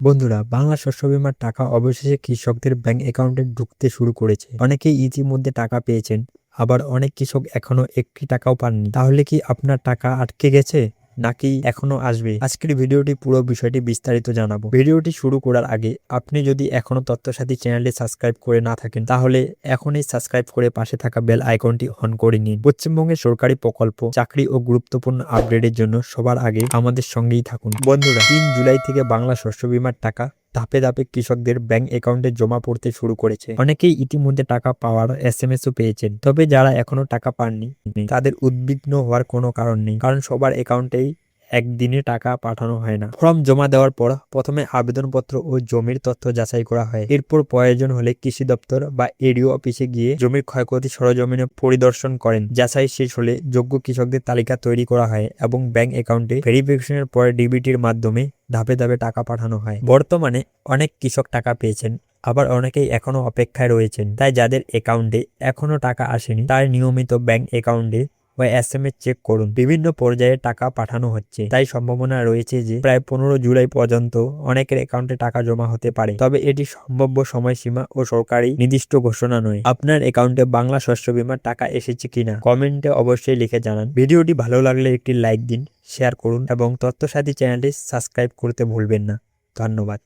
বন্ধুরা, বাংলা শস্য বীমার টাকা অবশেষে কৃষকদের ব্যাংক অ্যাকাউন্টে ঢুকতে শুরু করেছে। অনেকেই ইতিমধ্যে টাকা পেয়েছেন, আবার অনেক কৃষক এখনো একটি টাকাও পাননি। তাহলে কি আপনার টাকা আটকে গেছে নাকি এখনো আসবে? আজকের ভিডিওটি পুরো বিষয়টি বিস্তারিত জানাবো। ভিডিওটি শুরু করার আগে আপনি যদি এখনো তথ্যসাথী চ্যানেলটি সাবস্ক্রাইব করে না থাকেন তাহলে এখনই সাবস্ক্রাইব করে পাশে থাকা বেল আইকনটি অন করে নিন। পশ্চিমবঙ্গের সরকারি প্রকল্প, চাকরি ও গুরুত্বপূর্ণ আপডেটের জন্য সবার আগে আমাদের সঙ্গেই থাকুন। বন্ধুরা, 3 জুলাই থেকে বাংলা শস্য বীমার টাকা ধাপে ধাপে কৃষকদের ব্যাংক অ্যাকাউন্টে জমা পড়তে শুরু করেছে। অনেকেই ইতিমধ্যে টাকা পাওয়ার এসএমএসও পেয়েছেন। তবে যারা এখনো টাকা পাননি তাদের উদ্বিগ্ন হওয়ার কোনো কারণ নেই, কারণ সবার অ্যাকাউন্টেই একদিনে টাকা পাঠানো হয় না। ফর্ম জমা দেওয়ার পর প্রথমে আবেদনপত্র ও জমির তথ্য যাচাই করা হয়। এরপর প্রয়োজন হলে কৃষি দপ্তর বা এডিও অফিসে গিয়ে জমির ক্ষয়ক্ষতি সরজমিনে পরিদর্শন করেন। যাচাই শেষ হলে যোগ্য কৃষকদের তালিকা তৈরি করা হয় এবং ব্যাংক অ্যাকাউন্টে ভেরিফিকেশনের পরে ডিবিটির মাধ্যমে ধাপে ধাপে টাকা পাঠানো হয়। বর্তমানে অনেক কৃষক টাকা পেয়েছেন, আবার অনেকেই এখনো অপেক্ষায় রয়েছেন। তাই যাদের অ্যাকাউন্টে এখনো টাকা আসেনি তার নিয়মিত ব্যাংক অ্যাকাউন্টে বা এসএমএস চেক করুন। বিভিন্ন পর্যায়ে টাকা পাঠানো হচ্ছে, তাই সম্ভাবনা রয়েছে যে প্রায় 15 জুলাই পর্যন্ত অনেকের অ্যাকাউন্টে টাকা জমা হতে পারে। তবে এটি সম্ভাব্য সময়সীমা ও সরকারি নির্দিষ্ট ঘোষণা নয়। আপনার অ্যাকাউন্টে বাংলা শস্য বীমার টাকা এসেছে কিনা কমেন্টে অবশ্যই লিখে জানান। ভিডিওটি ভালো লাগলে একটি লাইক দিন, শেয়ার করুন এবং তথ্যসাথী চ্যানেলটি সাবস্ক্রাইব করতে ভুলবেন না। ধন্যবাদ।